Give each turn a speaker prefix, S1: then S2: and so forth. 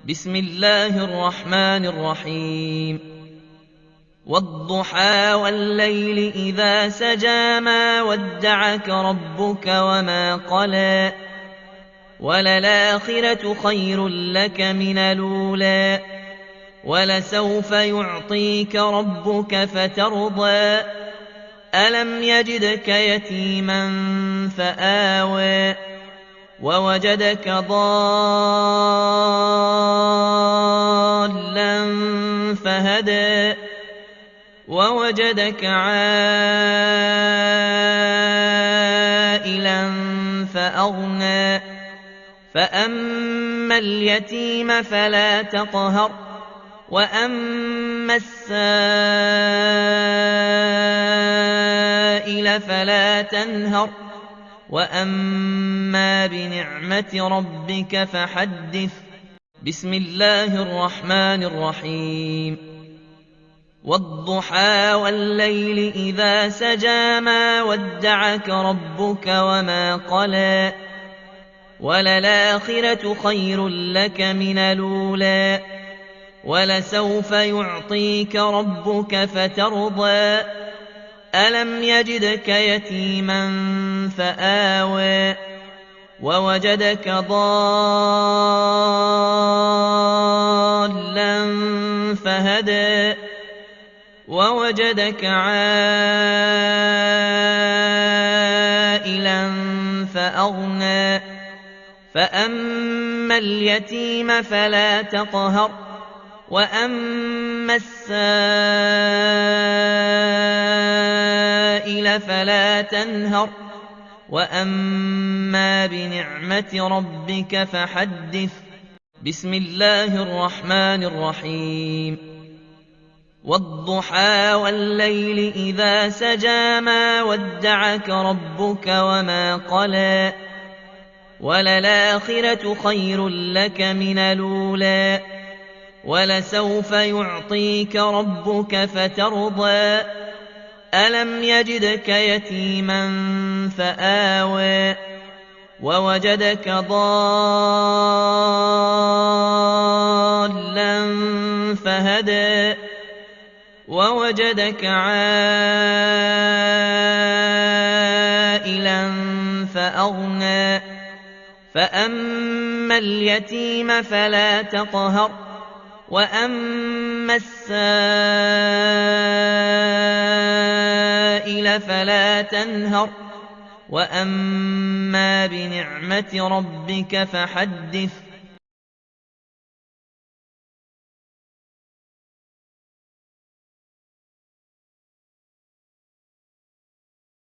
S1: بسم الله الرحمن الرحيم. والضحى والليل إذا سجى ما ودعك ربك وما قلى وللآخرة خير لك من الأولى ولسوف يعطيك ربك فترضى ألم يجدك يتيما فآوى ووجدك ضالا فهدى ووجدك عائلا فأغنى فأما اليتيم فلا تقهر وأما السائل فلا تنهر وأما بنعمة ربك فحدث. بسم الله الرحمن الرحيم. والضحى والليل إذا سجى ما ودعك ربك وما قلى وللآخرة خير لك من الأولى ولسوف يعطيك ربك فترضى ألم يجدك يتيما فآوى ووجدك ضالا فهدى ووجدك عائلا فأغنى فأما اليتيم فلا تقهر وأما السائل فلا تنهر وأما بنعمة ربك فحدث. بسم الله الرحمن الرحيم. والضحى والليل إذا سجى ما ودعك ربك وما قلى وللآخرة خير لك من الأولى ولسوف يعطيك ربك فترضى ألم يجدك يتيما فآوى ووجدك ضالا فهدى ووجدك عائلا فأغنى فأما اليتيم فلا تقهر وأما السائل فلا تنهر وأما بنعمة ربك فحدث.